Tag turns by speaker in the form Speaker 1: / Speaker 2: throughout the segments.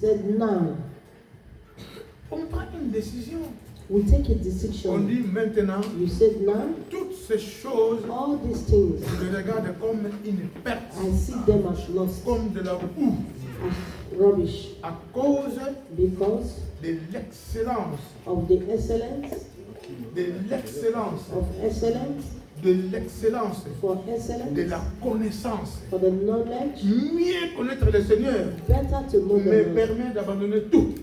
Speaker 1: said, now.
Speaker 2: On prend une décision.
Speaker 1: We take a
Speaker 2: On
Speaker 1: decision.
Speaker 2: dit maintenant,
Speaker 1: You said, now.
Speaker 2: toutes ces choses,
Speaker 1: All these things,
Speaker 2: je les regarde comme une perte,
Speaker 1: I see them as lost,
Speaker 2: comme de la boue,
Speaker 1: as rubbish,
Speaker 2: à cause
Speaker 1: because
Speaker 2: de l'excellence,
Speaker 1: of the excellence,
Speaker 2: de l'excellence,
Speaker 1: of excellence,
Speaker 2: de l'excellence,
Speaker 1: for
Speaker 2: de
Speaker 1: excellence,
Speaker 2: la connaissance.
Speaker 1: for the knowledge,
Speaker 2: Mieux connaître le Seigneur
Speaker 1: better to know
Speaker 2: me
Speaker 1: the Lord,
Speaker 2: permet d'abandonner tout.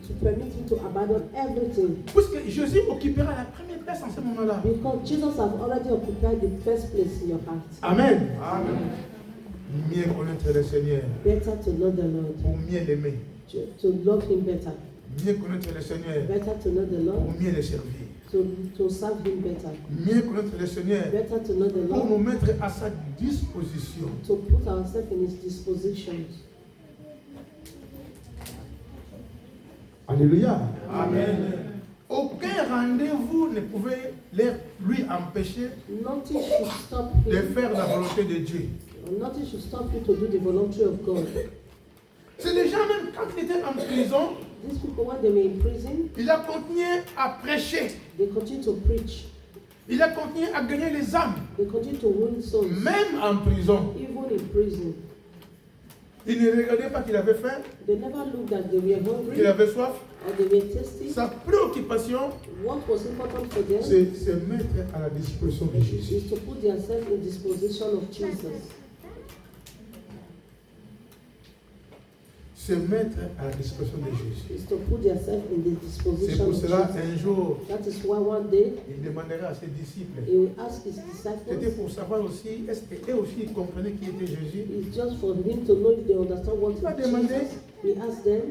Speaker 1: to permit you to abandon everything.
Speaker 2: Puisque Jésus occupera la première place en ce moment-là.
Speaker 1: Because Jesus has already occupied the first place in your heart.
Speaker 2: Amen. Amen. Mieux connaître le Seigneur
Speaker 1: Better to know the Lord,
Speaker 2: pour mieux l'aimer.
Speaker 1: to love Him better.
Speaker 2: Mieux connaître le Seigneur
Speaker 1: Better to know the
Speaker 2: pour
Speaker 1: Lord,
Speaker 2: mieux le servir.
Speaker 1: to serve Him better.
Speaker 2: Mieux connaître le Seigneur
Speaker 1: Better to know the
Speaker 2: pour
Speaker 1: Lord,
Speaker 2: nous mettre à sa disposition.
Speaker 1: to put ourselves in His dispositions.
Speaker 2: Alléluia. Amen. Aucun rendez-vous ne pouvait lui empêcher
Speaker 1: Nothing should stop
Speaker 2: de
Speaker 1: him.
Speaker 2: faire la volonté de Dieu.
Speaker 1: Nothing should stop you to do the voluntary of God.
Speaker 2: C'est les gens même quand il était en prison,
Speaker 1: These people, when they were in prison,
Speaker 2: il a continué à prêcher.
Speaker 1: they continue to preach.
Speaker 2: Il a continué à gagner les âmes.
Speaker 1: They continue to win souls.
Speaker 2: Même en prison.
Speaker 1: Even in prison.
Speaker 2: Il ne regardait pas qu'il avait faim,
Speaker 1: They never looked that they were
Speaker 2: qu'il
Speaker 1: hungry
Speaker 2: avait soif.
Speaker 1: or they were thirsty.
Speaker 2: Sa préoccupation,
Speaker 1: What was important for them
Speaker 2: c'est se mettre à la disposition de Jésus.
Speaker 1: is to put themselves in disposition of Jesus.
Speaker 2: Se mettre à la disposition de Jésus.
Speaker 1: Is to put themselves in the
Speaker 2: C'est
Speaker 1: disposition
Speaker 2: pour
Speaker 1: of
Speaker 2: cela,
Speaker 1: Jesus.
Speaker 2: un jour,
Speaker 1: That is why one day
Speaker 2: il demanderait à ses disciples.
Speaker 1: he will ask his
Speaker 2: C'était
Speaker 1: disciples.
Speaker 2: pour savoir aussi, est-ce qu'eux aussi ils comprenaient qui était Jésus.
Speaker 1: It's just for him to know if they understand what
Speaker 2: Il a
Speaker 1: is
Speaker 2: demandé,
Speaker 1: Jesus. He asked them,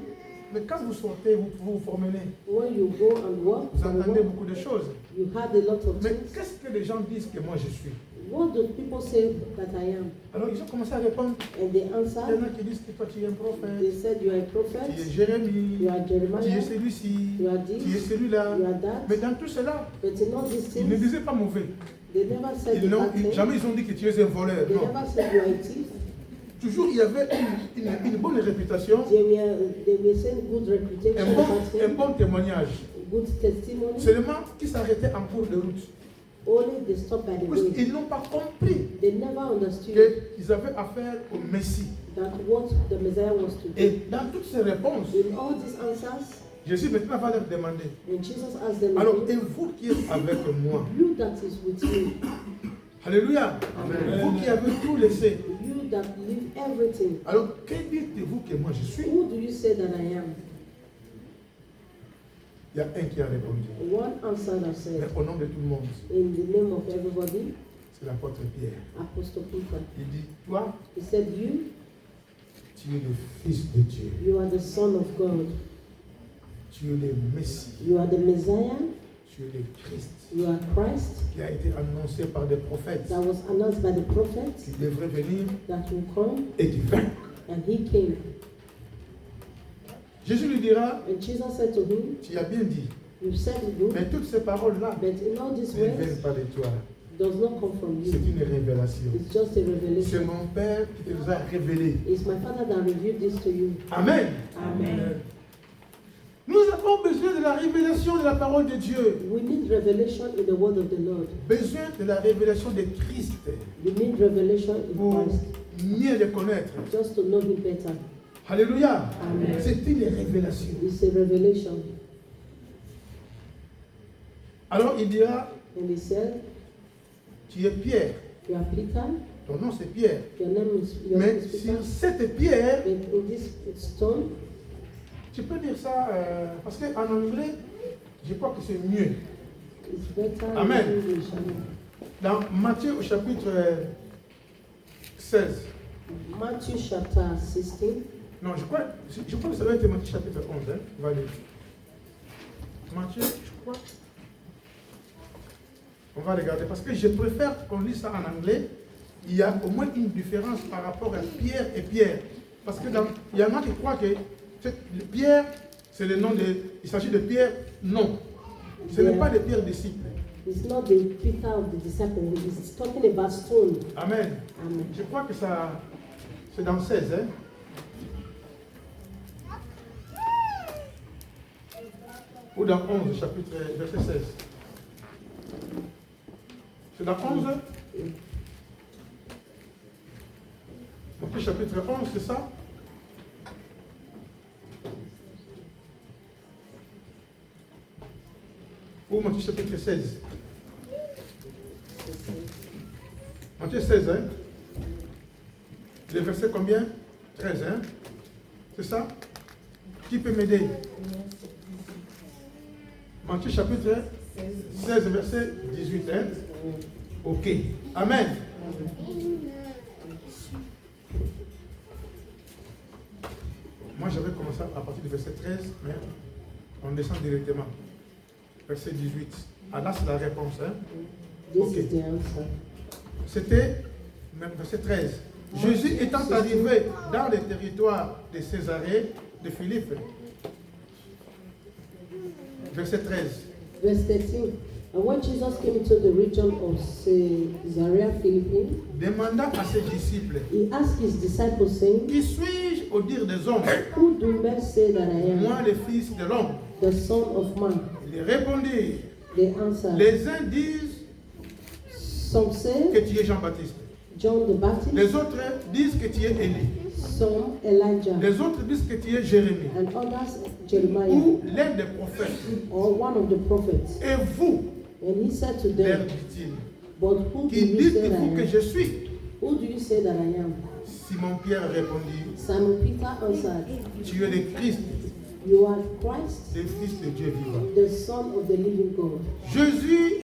Speaker 2: mais quand vous sortez, vous vous promenez,
Speaker 1: when you go and work,
Speaker 2: vous
Speaker 1: for
Speaker 2: entendez
Speaker 1: work,
Speaker 2: beaucoup de choses.
Speaker 1: you had a lot of
Speaker 2: Mais
Speaker 1: things.
Speaker 2: qu'est-ce que les gens disent que moi je suis?
Speaker 1: What do people say that I am?
Speaker 2: Alors ils ont commencé à répondre.
Speaker 1: And they
Speaker 2: Il y en
Speaker 1: answered,
Speaker 2: a qui disent que toi tu es un prophète,
Speaker 1: they said, you are a
Speaker 2: tu es
Speaker 1: prophet,
Speaker 2: Jérémie,
Speaker 1: you are
Speaker 2: tu es
Speaker 1: Jeremiah,
Speaker 2: celui-ci,
Speaker 1: you are
Speaker 2: tu es
Speaker 1: this,
Speaker 2: celui-là.
Speaker 1: you are that.
Speaker 2: Mais dans tout cela,
Speaker 1: But in all these
Speaker 2: ils ne
Speaker 1: things,
Speaker 2: disaient pas mauvais.
Speaker 1: they never said
Speaker 2: Ils
Speaker 1: the
Speaker 2: n'ont,
Speaker 1: bad thing.
Speaker 2: jamais ils ont dit que tu es un voleur.
Speaker 1: They
Speaker 2: Non.
Speaker 1: never said you are a thief.
Speaker 2: Toujours il y avait une bonne réputation,
Speaker 1: They were saying good reputation about
Speaker 2: un
Speaker 1: him,
Speaker 2: bon témoignage.
Speaker 1: good testimony.
Speaker 2: Seulement qu'ils s'arrêtaient en cours de route.
Speaker 1: Only they stopped by the way.
Speaker 2: Ils n'ont pas compris
Speaker 1: They never understood
Speaker 2: qu'ils avaient affaire au Messie.
Speaker 1: that what the Messiah was to do.
Speaker 2: Et dans toutes ces réponses,
Speaker 1: In all these answers,
Speaker 2: Jésus maintenant va leur demander,
Speaker 1: when Jesus asked them,
Speaker 2: alors et vous qui êtes avec moi?
Speaker 1: you that is with me,
Speaker 2: Alléluia. Vous qui avez tout laissé.
Speaker 1: you that leave everything,
Speaker 2: Alors que dites-vous que moi je suis?
Speaker 1: who do you say that I am?
Speaker 2: Il y a un qui a répondu.
Speaker 1: One answered and
Speaker 2: Mais
Speaker 1: said,
Speaker 2: au nom de tout le monde,
Speaker 1: in the name of everybody,
Speaker 2: c'est l'apôtre Pierre.
Speaker 1: Apostle Peter.
Speaker 2: Il dit, toi,
Speaker 1: He said,
Speaker 2: tu es le Fils de Dieu.
Speaker 1: you are the Son of God.
Speaker 2: Tu es le Messie.
Speaker 1: You are the Messiah.
Speaker 2: Tu es le Christ.
Speaker 1: You are Christ.
Speaker 2: Qui a été annoncé par des prophètes.
Speaker 1: That was announced by the
Speaker 2: Qui
Speaker 1: prophets
Speaker 2: devrait venir
Speaker 1: that will come,
Speaker 2: et qui vint.
Speaker 1: and he came.
Speaker 2: Jésus lui dira,
Speaker 1: And Jesus said to him,
Speaker 2: tu as bien dit.
Speaker 1: you said it good,
Speaker 2: Mais toutes ces paroles-là
Speaker 1: but in all these
Speaker 2: ne
Speaker 1: ways,
Speaker 2: viennent pas de toi.
Speaker 1: does not come from
Speaker 2: C'est
Speaker 1: you.
Speaker 2: une révélation.
Speaker 1: It's just a
Speaker 2: C'est
Speaker 1: revelation.
Speaker 2: mon Père qui te les a révélés.
Speaker 1: It's my Father that revealed this to you.
Speaker 2: Amen.
Speaker 1: Amen.
Speaker 2: Nous avons besoin de la révélation de la parole de Dieu.
Speaker 1: We need revelation in the word of the Lord.
Speaker 2: Besoin de la révélation de Christ
Speaker 1: We need revelation in
Speaker 2: pour
Speaker 1: Christ,
Speaker 2: mieux le connaître.
Speaker 1: just to know him better.
Speaker 2: Alléluia.
Speaker 1: Amen.
Speaker 2: C'est une révélation.
Speaker 1: It's a revelation.
Speaker 2: Alors il dira,
Speaker 1: And he said,
Speaker 2: tu es Pierre.
Speaker 1: you are Peter,
Speaker 2: Ton nom c'est Pierre.
Speaker 1: your name is
Speaker 2: Mais
Speaker 1: Peter,
Speaker 2: sur cette pierre,
Speaker 1: but in this stone,
Speaker 2: tu peux dire ça parce qu'en anglais, je crois que c'est mieux.
Speaker 1: it's better
Speaker 2: Amen.
Speaker 1: in English. Amen.
Speaker 2: Dans Matthieu au chapitre 16.
Speaker 1: Matthew chapter 16.
Speaker 2: Non, je crois que ça doit être Matthieu chapitre 11. Hein? On va aller. Matthieu, je crois. On va regarder parce que je préfère qu'on lise ça en anglais. Il y a au moins une différence par rapport à Pierre et Pierre. Parce que il y en a qui croient que Pierre, c'est le nom de. Il s'agit de Pierre. Non. Ce n'est pas de Pierre disciple.
Speaker 1: It's not the Peter of the disciple. It's talking about stone.
Speaker 2: Amen.
Speaker 1: Amen.
Speaker 2: Je crois que ça. C'est dans 16. Hein? Ou dans 11, chapitre, verset 16. C'est dans 11? Matthieu chapitre 11, c'est ça? Ou Matthieu chapitre 16? Matthieu 16, hein? Le verset combien? 13, hein? C'est ça? Qui peut m'aider? Matthieu chapitre 16, verset 18, hein? Ok. Amen. Moi, j'avais commencé à partir du verset 13, mais on descend directement. Verset 18. Ah, là, c'est la réponse, hein? Ok. C'était verset 13. Jésus étant arrivé dans les territoires de Césarée de Philippe. Verset 13.
Speaker 1: Verse 13. And when Jesus came into the region of Caesarea Philippi,
Speaker 2: Demanda à ses disciples,
Speaker 1: he asked his disciples, saying,
Speaker 2: qui suis-je au dire des hommes?
Speaker 1: Who do men say that I am?
Speaker 2: Moi, le Fils de l'homme.
Speaker 1: The Son of Man.
Speaker 2: Ils répondirent.
Speaker 1: They answered,
Speaker 2: Les uns disent
Speaker 1: some say
Speaker 2: que tu es Jean-Baptiste.
Speaker 1: John the Baptist,
Speaker 2: Les autres disent que tu es Élie.
Speaker 1: some Elijah,
Speaker 2: Les autres disent que tu es Jérémie.
Speaker 1: and others Jeremiah,
Speaker 2: Ou l'un des prophètes.
Speaker 1: or one of the prophets.
Speaker 2: Et vous,
Speaker 1: And he said to
Speaker 2: leur
Speaker 1: them,
Speaker 2: dit-il,
Speaker 1: But who do
Speaker 2: qui
Speaker 1: you say that I
Speaker 2: dites-vous que
Speaker 1: am?
Speaker 2: je suis?
Speaker 1: Who do you say that I am?
Speaker 2: Simon-Pierre répondit,
Speaker 1: Simon Peter answered,
Speaker 2: tu es le Christ,
Speaker 1: You are Christ,
Speaker 2: le Fils de Dieu vivant.
Speaker 1: the Son of the living God.
Speaker 2: Jésus